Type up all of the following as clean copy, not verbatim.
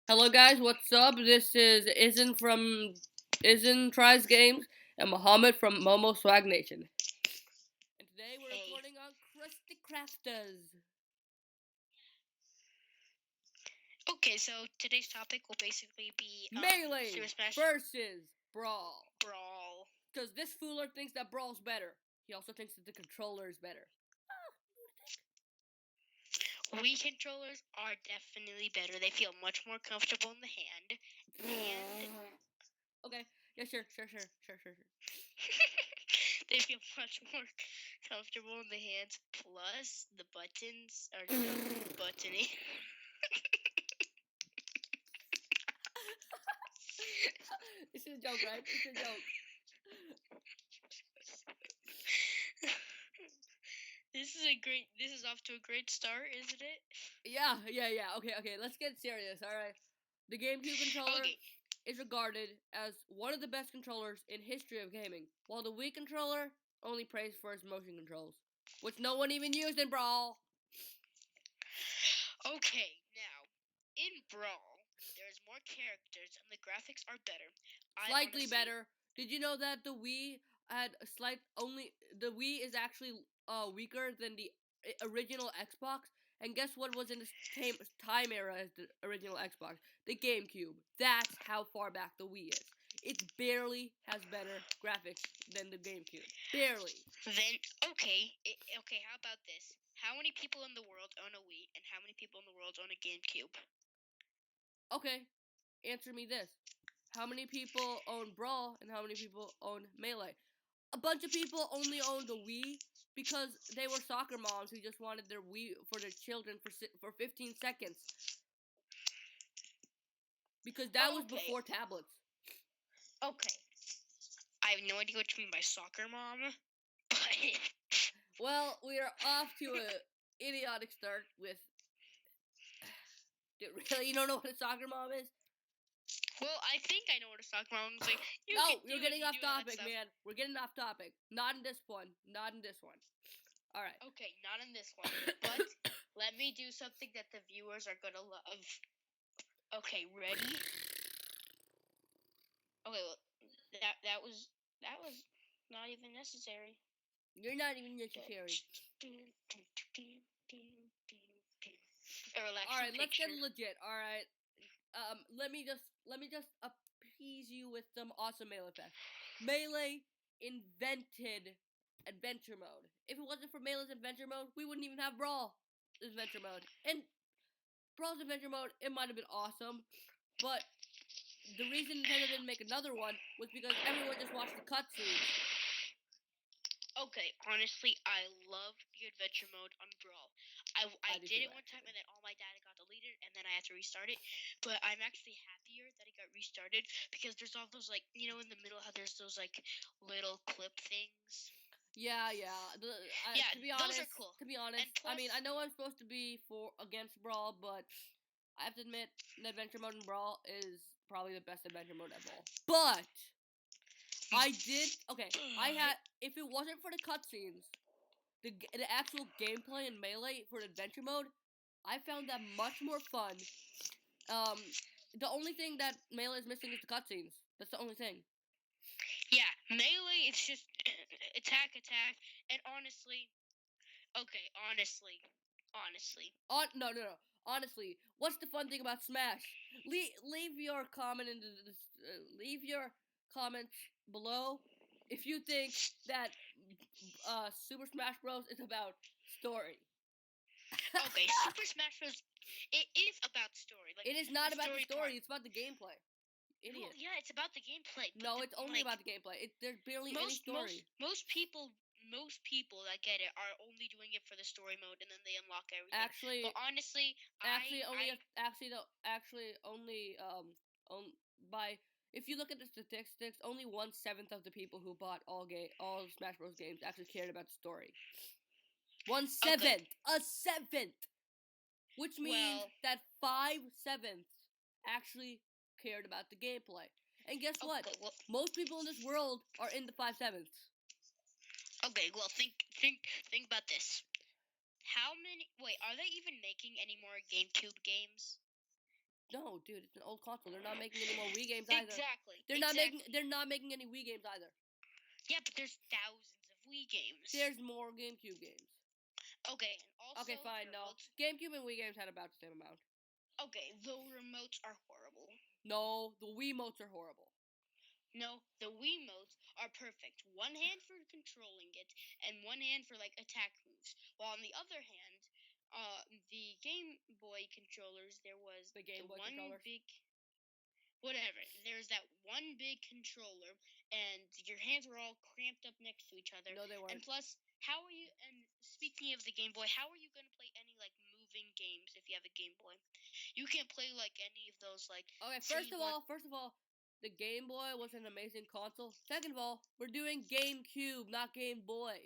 Hello guys, what's up? This is Izin from Izin Tries Games and Muhammad from Momo Swag Nation. And today we're Hey. recording on Krusty Crafters. Okay, so today's topic will basically be Melee Super Smash versus Brawl. Brawl. Because this fooler thinks that Brawl's better. He also thinks that the controller is better. Wii controllers are definitely better. They feel much more comfortable in the hand. And Okay, yeah, sure. they feel much more comfortable in the hands. Plus, the buttons are so buttony. This is a joke, right? It's a joke. This is off to a great start, isn't it? Yeah. Okay, let's get serious, alright? The GameCube controller is regarded as one of the best controllers in history of gaming, while the Wii controller only praised for its motion controls, which no one even used in Brawl. Okay, now, in Brawl, there's more characters and the graphics are better. Slightly better. Did you know that the Wii had a the Wii is actually weaker than the original Xbox? And guess what was in the time era as the original Xbox? The GameCube. That's how far back the Wii is. It barely has better graphics than the GameCube. Barely. Then, okay, how about this? How many people in the world own a Wii, and how many people in the world own a GameCube? Okay, answer me this. How many people own Brawl, and how many people own Melee? A bunch of people only owned a Wii because they were soccer moms who just wanted their Wii for their children for 15 seconds. Because that was before tablets. Okay. I have no idea what you mean by soccer mom, but... Well, we are off to an idiotic start with... Dude, really? You don't know what a soccer mom is? Well, I think I know what a soccer mom is. Like, you're getting off topic, man. We're getting off topic. Not in this one. All right. Okay, not in this one. But let me do something that the viewers are gonna love. Okay, ready? Okay, well, that was not even necessary. You're not even necessary. Alright, let's get legit. Alright. Let me just appease you with some awesome Melee facts. Melee invented adventure mode. If it wasn't for Melee's adventure mode, we wouldn't even have Brawl adventure mode. And Brawl's adventure mode, it might have been awesome, but the reason Nintendo didn't make another one was because everyone just watched the cutscenes. Okay, honestly, I love the adventure mode on Brawl. I did it one time and then all my data got deleted and then I had to restart it. But I'm actually happier that it got restarted because there's all those, like, you know, in the middle how there's those, like, little clip things. Yeah. To be honest, those are cool. To be honest, plus, I mean, I know I'm supposed to be against Brawl, but I have to admit, the adventure mode in Brawl is probably the best adventure mode of all. But if it wasn't for the cutscenes, the actual gameplay in Melee for the adventure mode, I found that much more fun. The only thing that Melee is missing is the cutscenes. That's the only thing. Yeah, Melee, it's just attack, and honestly, no. Honestly, what's the fun thing about Smash? Leave your comment leave your comments below if you think that Super Smash Bros is about story. Okay, Super Smash Bros. It is about story. Like, it is not about the story. It's about the gameplay. Idiot. Well, yeah, it's about the gameplay. No, it's only about the gameplay. There's barely any story. Most people that get it are only doing it for the story mode, and then they unlock everything. But honestly, if you look at the statistics, only 1/7 of the people who bought all Smash Bros. Games actually cared about the story. 1/7, a seventh, which means that 5/7 actually cared about the gameplay. And guess what? Well, most people in this world are in the 5/7. Okay, well, think about this. Are they even making any more GameCube games? No, dude, it's an old console. They're not making any more Wii games either. Exactly. They're not making any Wii games either. Yeah, but there's thousands of Wii games. There's more GameCube games. Okay, and also Okay, fine, no. GameCube and Wii games had about the same amount. Okay, the remotes are horrible. No, the Wiimotes are horrible. No, the Wiimotes are perfect. One hand for controlling it, and one hand for like attack moves. While on the other hand, the Game Boy controllers, there was the one big, whatever. There's that one big controller, and your hands were all cramped up next to each other. No, they weren't. And plus, how are you? And speaking of the Game Boy, how are you gonna play any like moving games if you have a Game Boy? You can't play like any of those like. Okay, first of all, the Game Boy was an amazing console. Second of all, we're doing GameCube, not Game Boy.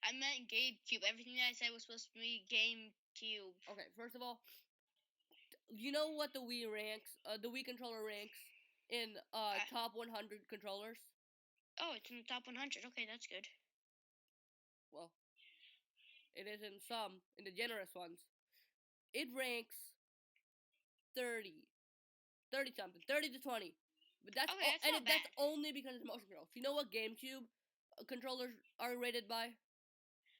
I meant GameCube. Everything that I said was supposed to be GameCube. Okay, first of all, you know what the Wii controller ranks in top 100 controllers? Oh, it's in the top 100. Okay, that's good. Well, it is in the generous ones. It ranks 30 something, 30 to 20. But that's that's only because it's motion controls. You know what GameCube controllers are rated by?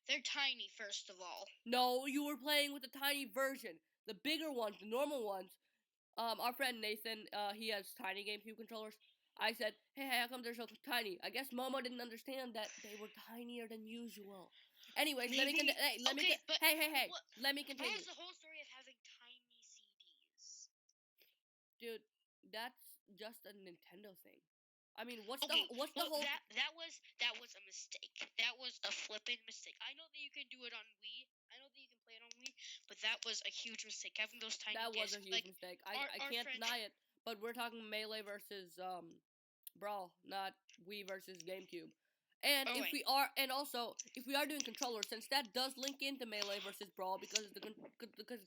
They're tiny, first of all. No, you were playing with the tiny version. The bigger ones, the normal ones. Our friend Nathan, he has tiny GameCube controllers. I said, hey, how come they're so tiny? I guess Momo didn't understand that they were tinier than usual. Anyways, let me continue. Let me continue. What was the whole story of having tiny CDs? Dude, that's just a Nintendo thing. I mean, what's the whole? That was a mistake. That was a flippin' mistake. I know that you can do it on Wii. I know that you can play it on Wii, but that was a huge mistake. Having those tiny discs. That was a huge mistake. I can't deny it. But we're talking Melee versus Brawl, not Wii versus GameCube. And if we are doing controllers, since that does link into Melee versus Brawl because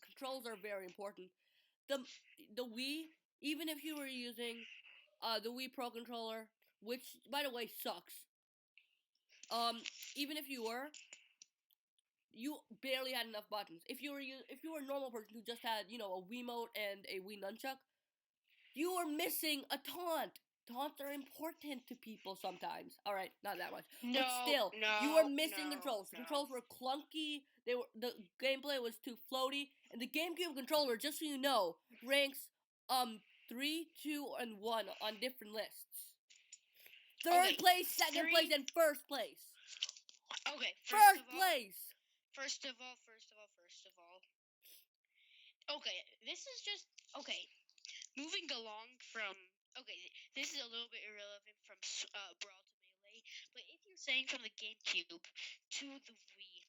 controls are very important. The Wii, even if you were using the Wii Pro controller, which by the way sucks. Even if you were, you barely had enough buttons. If you were a normal person who just had, a Wiimote and a Wii nunchuck, you were missing a taunt. Taunts are important to people sometimes. All right, not that much, but still, you were missing controls. The controls were clunky. The gameplay was too floaty, and the GameCube controller, just so you know, ranks 3, 2, and 1 on different lists. Third place, second place, and first place. Okay, first place. First of all. Okay, this is just moving along from. Okay, this is a little bit irrelevant from Brawl to Melee, but if you're saying from the GameCube to the Wii,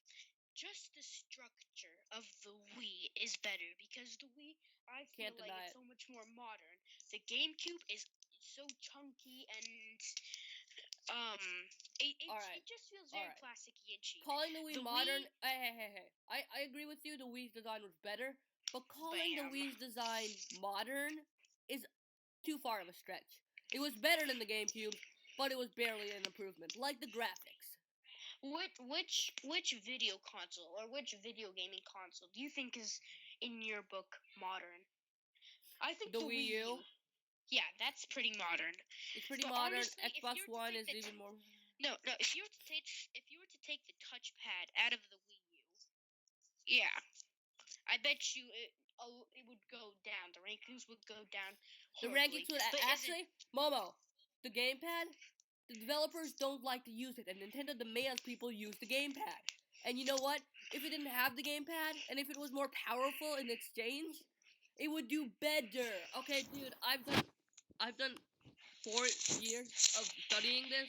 just the structure of the Wii is better because the Wii, I feel like it's so much more modern. The GameCube is so chunky and it just feels very plasticky and cheap. Calling the Wii modern, hey. I agree with you. The Wii's design was better, but calling the Wii's design modern is too far of a stretch. It was better than the GameCube, but it was barely an improvement, like the graphics. Which video console or which video gaming console do you think is, in your book, modern? I think the Wii U. Yeah, that's pretty modern. It's pretty modern. Honestly, Xbox One is even more. No. If you were to take the touchpad out of the Wii U, yeah, I bet you it would go down. The rankings would go down. Horribly. The rankings would actually, Momo, the gamepad. The developers don't like to use it, and Nintendo demands people use the gamepad. And you know what? If it didn't have the gamepad, and if it was more powerful in exchange, it would do better. Okay, dude, I've done 4 years of studying this.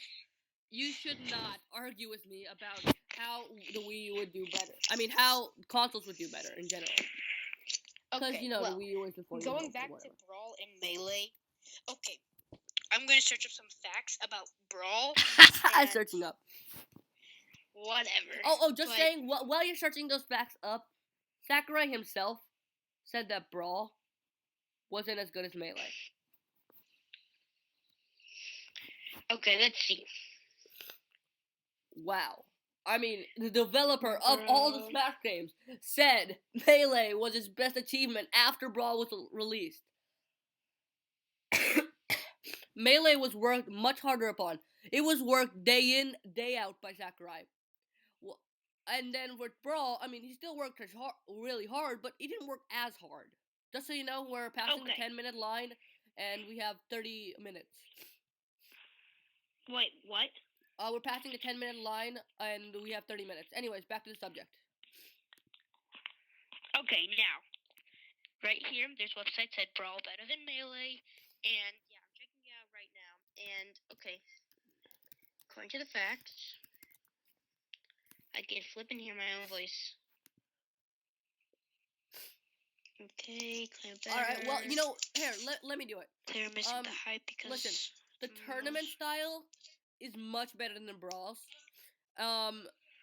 You should not argue with me about how the Wii U would do better. I mean, how consoles would do better in general. Because, the Wii U was before. Going back to Brawl and Melee, okay, I'm going to search up some facts about Brawl. I'm searching up. Whatever. Saying, while you're searching those facts up, Sakurai himself said that Brawl wasn't as good as Melee. Okay, let's see. Wow. I mean, the developer of all the Smash games said Melee was his best achievement after Brawl was released. Melee was worked much harder upon. It was worked day in, day out by Sakurai. Well, and then with Brawl, I mean, he still worked really hard, but he didn't work as hard. Just so you know, we're passing the 10-minute line, and we have 30 minutes. Wait, what? We're passing a 10-minute line, and we have 30 minutes. Anyways, back to the subject. Okay, now, right here, there's websites that Brawl better than Melee, and yeah, I'm checking it out right now. And okay, according to the facts, I can flip and hear my own voice. Okay, clear better. Alright, well, you know, here, let me do it. They're missing the hype because... Listen, the tournament style is much better than Brawl's.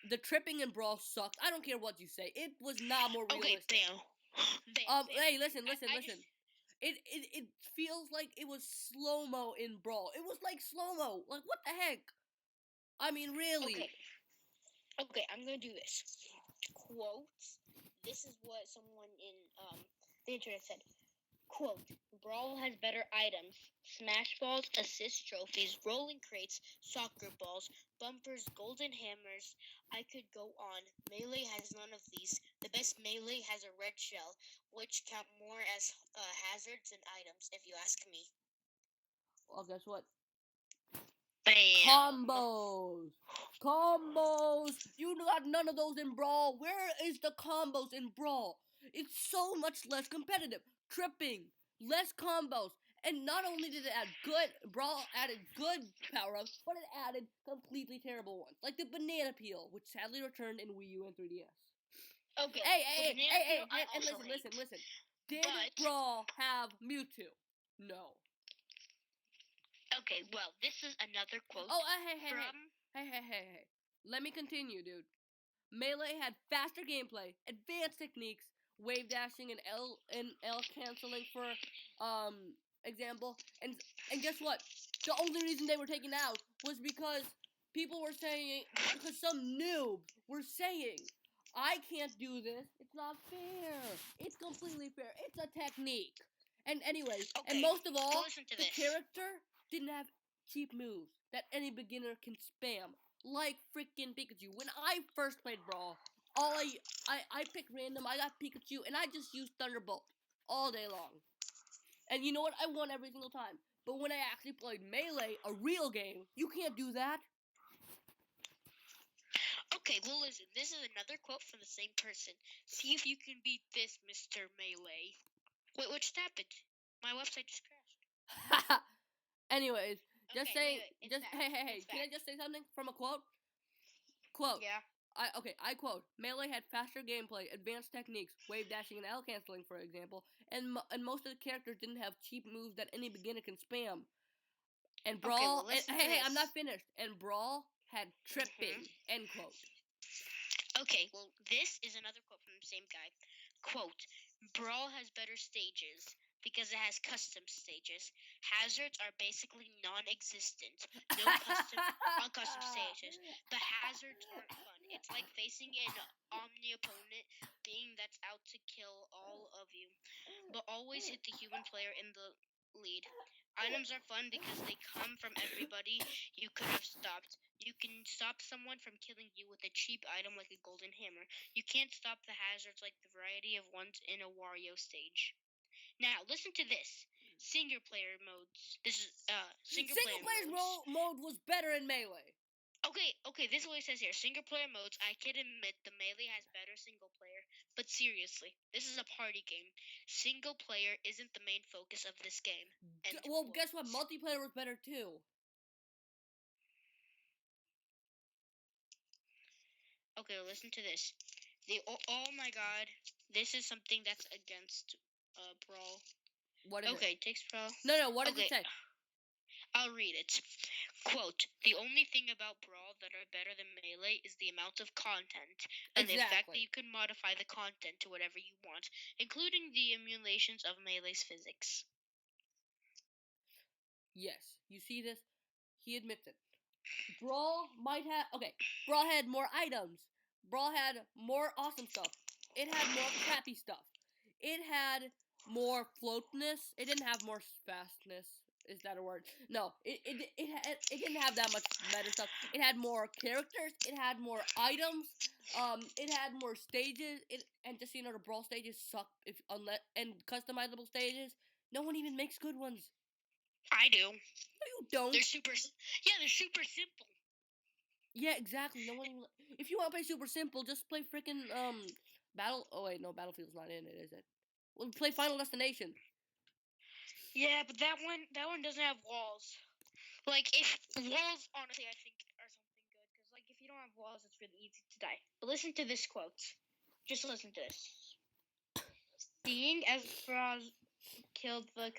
The tripping in Brawl sucked. I don't care what you say. It was not more realistic. Okay, bam. Hey, listen. It feels like it was slow-mo in Brawl. It was like slow-mo. Like, what the heck? I mean, really. Okay, I'm gonna do this. Quotes. This is what someone in the internet said. Quote, Brawl has better items. Smash balls, assist trophies, rolling crates, soccer balls, bumpers, golden hammers. I could go on. Melee has none of these. The best Melee has a red shell, which count more as hazards and items, if you ask me. Well, guess what? Bam. Combos! You got none of those in Brawl. Where is the combos in Brawl? It's so much less competitive. Tripping, less combos, and not only did it add Brawl added good power-ups, but it added completely terrible ones, like the banana peel, which sadly returned in Wii U and 3DS. Okay. Hey, and listen. Did Brawl have Mewtwo? No. Okay, well, this is another quote. Hey. Let me continue, dude. Melee had faster gameplay, advanced techniques, wave dashing and L canceling for example. And guess what? The only reason they were taken out was because some noob were saying, I can't do this. It's not fair. It's completely fair. It's a technique. And anyway, and most of all, the character didn't have cheap moves that any beginner can spam, like freaking Pikachu. When I first played Brawl, I picked random. I got Pikachu, and I just used Thunderbolt all day long. And you know what? I won every single time. But when I actually played Melee, a real game, you can't do that. Okay, well listen, this is another quote from the same person. See if you can beat this, Mr. Melee. Wait, what just happened? My website just crashed. Anyways, hey, can I just say something from a quote? Quote. Yeah. I quote, Melee had faster gameplay, advanced techniques, wave dashing and L canceling, for example, and most of the characters didn't have cheap moves that any beginner can spam. And Brawl, I'm not finished. And Brawl had tripping, end quote. Okay, well, this is another quote from the same guy. Quote, Brawl has better stages because it has custom stages. Hazards are basically non-existent. No custom stages. The hazards aren't fun. It's like facing an omni opponent being that's out to kill all of you, but always hit the human player in the lead. Items are fun because they come from everybody you could have stopped. You can stop someone from killing you with a cheap item like a golden hammer. You can't stop the hazards like the variety of ones in a Wario stage. Now, listen to this. Single player modes. This is single player mode was better in Melee. Okay, this is what it says here. Single player modes, I can admit the Melee has better single player, but seriously, this is a party game. Single player isn't the main focus of this game. Well, guess what? Multiplayer was better too. Okay, listen to this. Oh my god, this is something that's against Brawl. What is it? Okay, takes Brawl. No, what does it say? I'll read it. Quote, the only thing about Brawl that are better than Melee is the amount of content, and the fact that you can modify the content to whatever you want, including the emulations of Melee's physics. Yes, you see this? He admits it. Brawl had more items. Brawl had more awesome stuff. It had more crappy stuff. It had more floatness. It didn't have more fastness. Is that a word? No, it didn't have that much meta stuff. It had more characters. It had more items. It had more stages. And just so you know, the Brawl stages suck and customizable stages. No one even makes good ones. I do. No, you don't. They're super. Yeah, they're super simple. Yeah, exactly. No one even. If you want to play super simple, just play freaking Battle. Oh wait, no, Battlefield's not in it, is it? Well, play Final Destination. Yeah, but that one doesn't have walls. Like, if walls, honestly, I think are something good. Because, like, if you don't have walls, it's really easy to die. But listen to this quote. Just listen to this. Seeing as Brawl killed the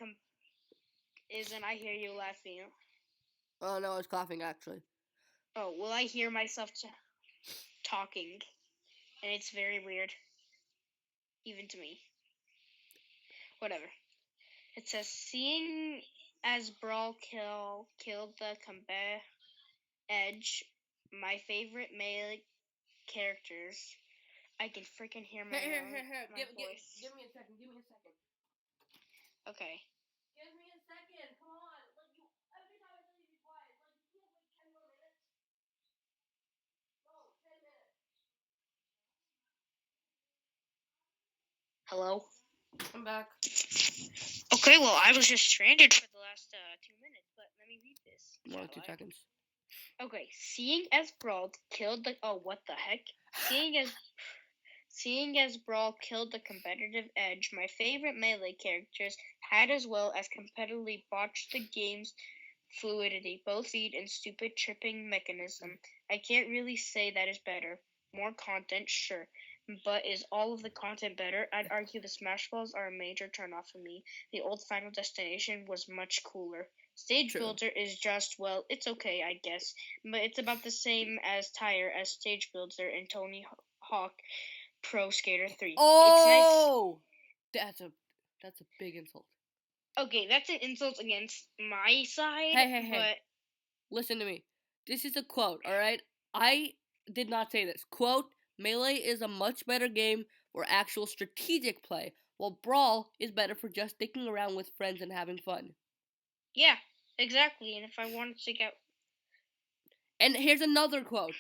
isn't I hear you laughing. Oh no, I was coughing actually. Oh, well, I hear myself talking. And it's very weird. Even to me. Whatever. It says, seeing as Brawl killed the Edge, my favorite melee characters. I can freaking hear my Here. my voice. Give me a second. Okay. Give me a second. Come on. Like you. Every time I tell you to be quiet, like you can't wait 10 more minutes. No, 10 minutes. Hello. I'm back. Okay, well, I was just stranded for the last 2 minutes, but let me read this. More 2 seconds. Okay, seeing as Brawl killed the what the heck? Seeing as Brawl killed the competitive Edge, my favorite melee characters had as well as competitively botched the game's fluidity, both feed and stupid tripping mechanism. I can't really say that is better. More content, sure. But is all of the content better? I'd argue the Smash Balls are a major turnoff for me. The old Final Destination was much cooler. Stage True. Builder is just, well, it's okay, I guess. But it's about the same as tire as Stage Builder and Tony Hawk Pro Skater 3. Oh! It's nice. That's a big insult. Okay, that's an insult against my side. Hey. But listen to me. This is a quote, alright? I did not say this. Quote, Melee is a much better game for actual strategic play, while Brawl is better for just sticking around with friends and having fun. Yeah, exactly. And if I wanted to get... And here's another quote.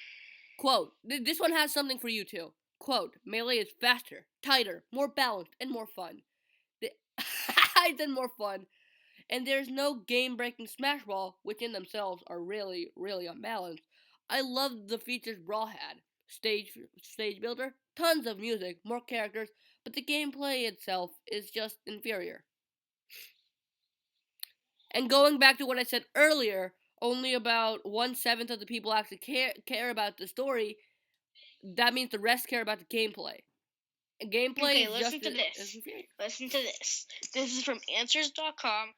Quote, this one has something for you too. Quote, Melee is faster, tighter, more balanced, and more fun. I said more fun. And there's no game-breaking Smash Ball, which in themselves are really, really unbalanced. I love the features Brawl had. Stage builder, tons of music, more characters, but the gameplay itself is just inferior. And going back to what I said earlier, only about 1/7 of the people actually care about the story. That means the rest care about the gameplay. And gameplay Okay, is listen just to this. Listen to this. This is from Answers.com.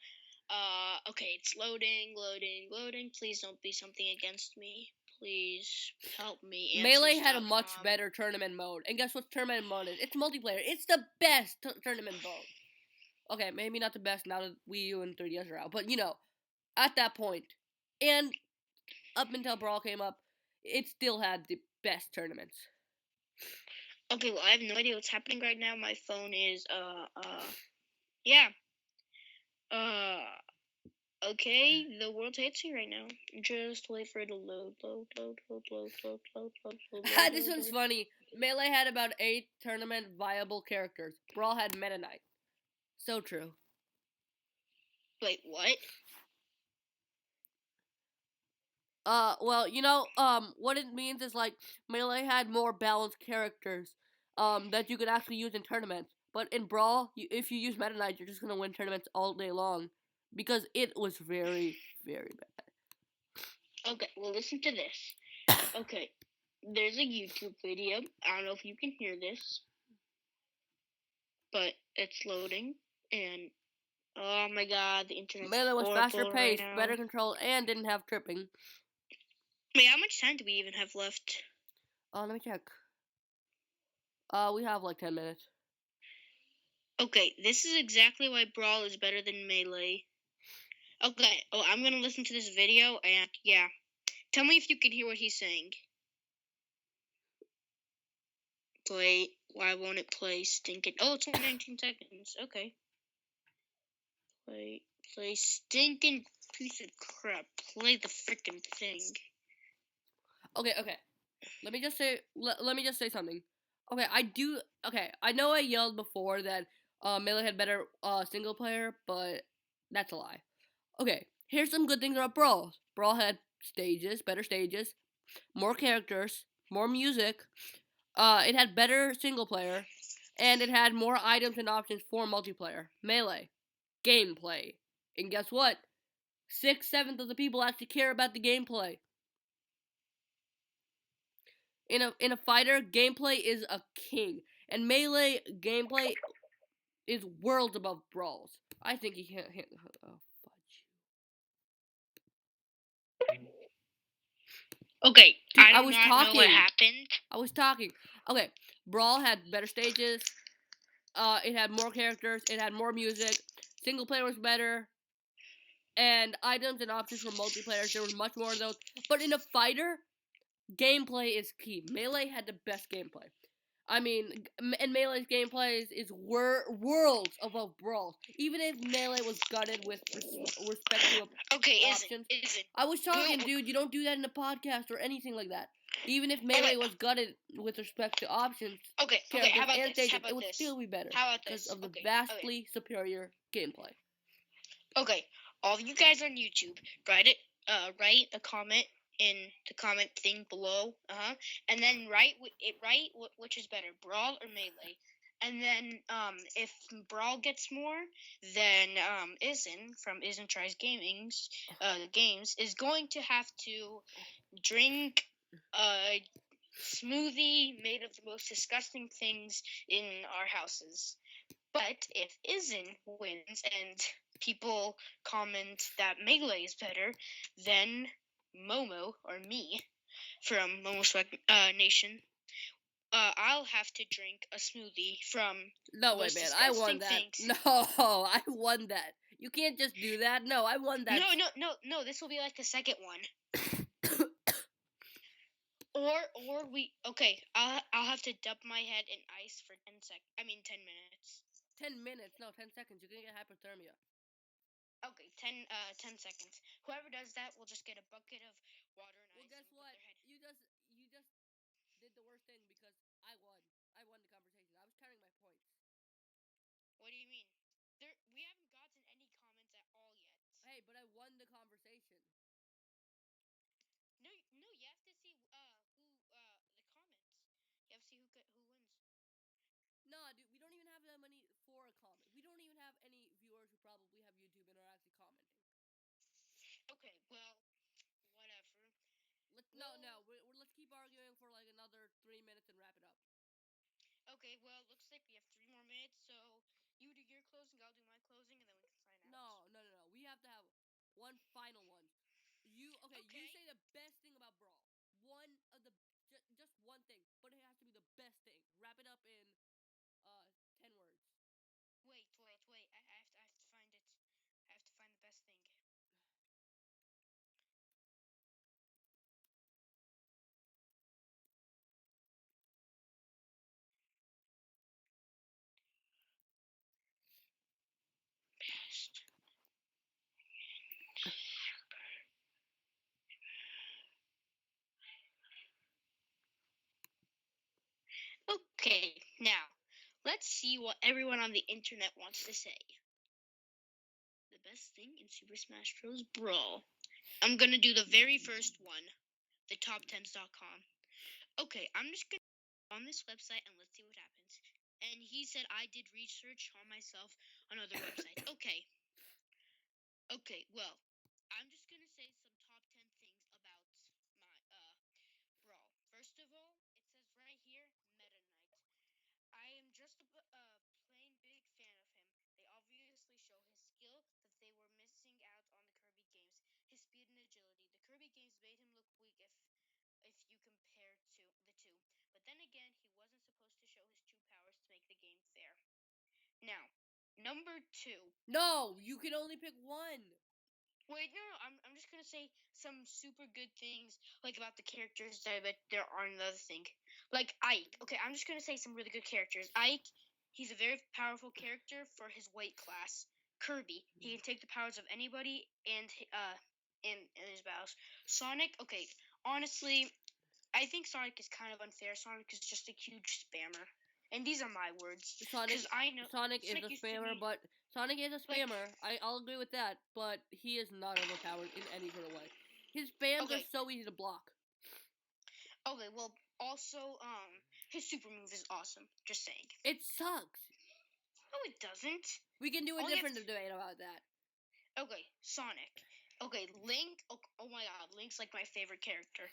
Okay, it's loading. Please don't be something against me. Please help me. Melee had a much better tournament mode. And guess what tournament mode is? It's multiplayer. It's the best tournament mode. Okay, maybe not the best now that Wii U and 3DS are out. But, you know, at that point, and up until Brawl came up, it still had the best tournaments. Okay, well, I have no idea what's happening right now. My phone is, yeah. Okay, the world hates me right now. Just wait for it to load. This one's funny. Melee had about 8 tournament viable characters. Brawl had Meta Knight. So true. Wait, what? Well, you know, what it means is like Melee had more balanced characters, that you could actually use in tournaments. But in Brawl, if you use Meta Knight, you're just gonna win tournaments all day long, because it was very, very bad. Okay, well, listen to this. Okay, there's a YouTube video. I don't know if you can hear this, but it's loading, and oh my god, the internet's Melee was faster paced, right better controlled, and didn't have tripping. Wait, how much time do we even have left? Let me check. We have like 10 minutes. Okay, this is exactly why Brawl is better than Melee. Okay, I'm gonna listen to this video, and yeah. Tell me if you can hear what he's saying. Wait, why won't it play? Stinking. Oh, it's only 19 seconds. Okay. Wait, Play stinking piece of crap. Play the freaking thing. Okay. Let me just say something. Okay, I know I yelled before that Melee had better single player, but that's a lie. Okay, here's some good things about Brawl. Brawl had better stages, more characters, more music. It had better single player, and it had more items and options for multiplayer. Melee, gameplay, and guess what? 6/7 of the people actually care about the gameplay. In a fighter, gameplay is a king, and Melee gameplay is worlds above Brawl's. I think he can't. Oh, fudge. Okay, Dude, I do not know what happened. I was talking. Okay, Brawl had better stages. It had more characters. It had more music. Single player was better. And items and options for multiplayer. There was much more of those. But in a fighter, gameplay is key. Melee had the best gameplay. I mean, and Melee's gameplay is worlds above Brawl's. Even if Melee was gutted with respect to options. I was talking, dude. You don't do that in a podcast or anything like that. Even if Melee was gutted with respect to options, how about this? It would still be better because of the vastly superior gameplay. Okay, all of you guys on YouTube, write a comment in the comment thing below, and then write which is better, Brawl or Melee. And then if Brawl gets more, then Izen from Izen Tries Games is going to have to drink a smoothie made of the most disgusting things in our houses. But if Izen wins and people comment that Melee is better, then Momo, or me, from Momo Swag Nation, I'll have to drink a smoothie from No way, man. I won that. Things. No, I won that. You can't just do that. No, I won that. No. This will be like the second one. I'll have to dip my head in ice for 10 minutes. 10 minutes? No, 10 seconds. You're gonna get hypothermia. Okay, 10 seconds. Whoever does that will just get a bucket of water and ice. Well, guess what? You just did the worst thing because I won. I won the conversation. I was counting my points. What do you mean? We haven't gotten any comments at all yet. Hey, but I won the conversation. No, you have to see the comments. You have to see who wins. No, dude, we don't even have that many for a comment. We don't even have any viewers who probably have YouTube and are actually commenting. Okay, well, whatever. Let's keep arguing for like another 3 minutes and wrap it up. Okay, well, looks like we have 3 more minutes, so you do your closing, I'll do my closing, and then we can sign out. No. We have to have one final one. You say the best thing about Brawl. Just one thing, but it has to be the best thing. Wrap it up in 10 words. Wait. I have to find it. I have to find the best thing. Best. Okay, now let's see what everyone on the internet wants to say. The best thing in Super Smash Bros. Brawl. I'm gonna do the very first one, the top10s.com. Okay, I'm just gonna go on this website and let's see what happens. And he said I did research on myself on other websites. Okay, well, I'm just gonna say some top 10 things about my Brawl. First of all, it says right here, Meta Knight. I am just a plain big fan of him. They obviously show his skill that they were missing out on the Kirby games. His speed and agility. The Kirby games made him look weak if you compare to the two. But then again, he wasn't supposed to show his true powers to make the game fair. Now, number 2. No, you can only pick one. Wait, no, I'm just gonna say some super good things, like about the characters that I bet there are another thing. Like Ike. Okay, I'm just gonna say some really good characters. Ike, he's a very powerful character for his weight class. Kirby. He can take the powers of anybody and in his battles. Sonic, okay, honestly, I think Sonic is kind of unfair. Sonic is just a huge spammer. And these are my words. Sonic, I know Sonic is a spammer, but Sonic is a spammer. I'll agree with that, but he is not overpowered in any sort of way. His spams are so easy to block. Okay, well, also, his super move is awesome. Just saying. It sucks. No, it doesn't. We can do a different debate about that. Okay, Sonic. Okay, Link. Oh my god, Link's like my favorite character.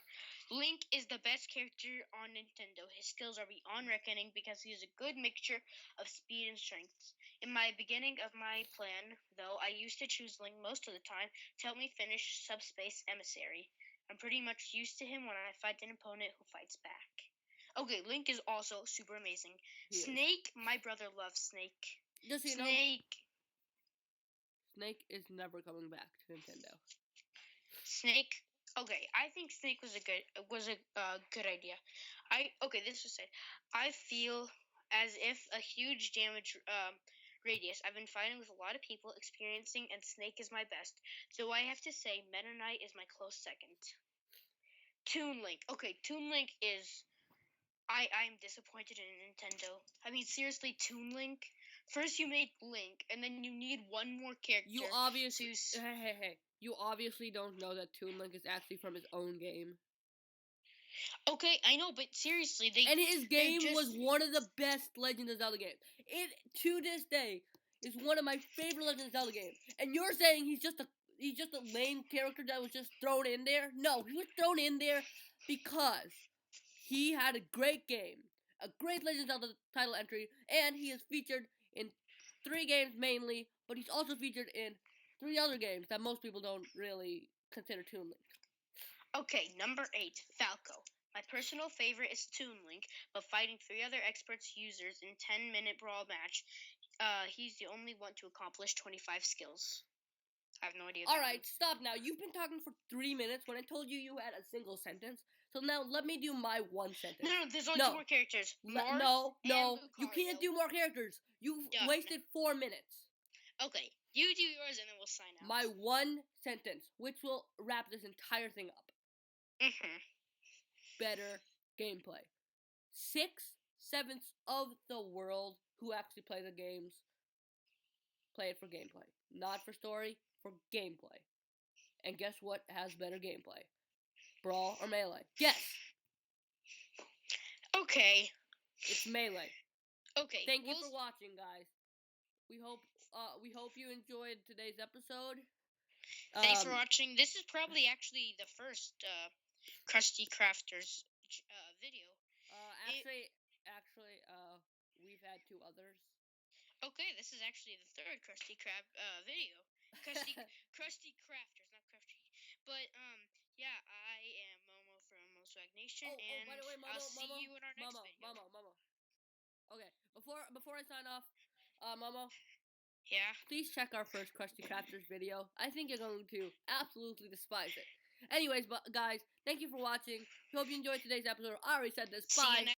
Link is the best character on Nintendo. His skills are beyond reckoning because he is a good mixture of speed and strength. In my beginning of my plan, though, I used to choose Link most of the time to help me finish Subspace Emissary. I'm pretty much used to him when I fight an opponent who fights back. Okay, Link is also super amazing. Snake, my brother loves Snake. Does he know? Snake is never coming back to Nintendo. Snake. Okay, I think Snake was a good idea. This was said. I feel as if a huge damage radius. I've been fighting with a lot of people experiencing, and Snake is my best. So I have to say, Meta Knight is my close second. Toon Link. Okay, Toon Link is. I'm disappointed in Nintendo. I mean, seriously, Toon Link. First, you made Link, and then you need one more character. You obviously, hey. You obviously don't know that Toon Link is actually from his own game. Okay, I know, but seriously, his game was one of the best Legend of Zelda games. It to this day is one of my favorite Legend of Zelda games. And you're saying he's just a lame character that was just thrown in there? No, he was thrown in there because he had a great game, a great Legend of Zelda title entry, and he is featured in 3 games mainly, but he's also featured in 3 other games that most people don't really consider Toon Link. Okay, number 8, Falco. My personal favorite is Toon Link, but fighting 3 other experts users in 10-minute brawl match, he's the only one to accomplish 25 skills. I have no idea. Alright, stop now. You've been talking for 3 minutes when I told you you had a single sentence. So now let me do my one sentence. No, there's only 2 more characters. No, you can't do more characters. You've wasted 4 minutes. Okay, you do yours and then we'll sign out. My one sentence, which will wrap this entire thing up. Better gameplay. 6/7 of the world who actually play the games play it for gameplay. Not for story, for gameplay. And guess what has better gameplay? Brawl or Melee? Guess! Okay. It's Melee. Okay. Thank you for watching, guys. We hope you enjoyed today's episode. Thanks for watching. This is probably actually the first Krusty Crafters video. Actually, we've had 2 others. Okay, this is actually the 3rd Krusty Krab video. Krusty Crafters, not Crafty. But yeah, I am Momo from Swag Nation, and by the way, I'll see you in our next video. Momo. Okay, before I sign off, Momo. Yeah. Please check our first Krusty Crafters video. I think you're going to absolutely despise it. Anyways, guys, thank you for watching. Hope you enjoyed today's episode. I already said this. Bye.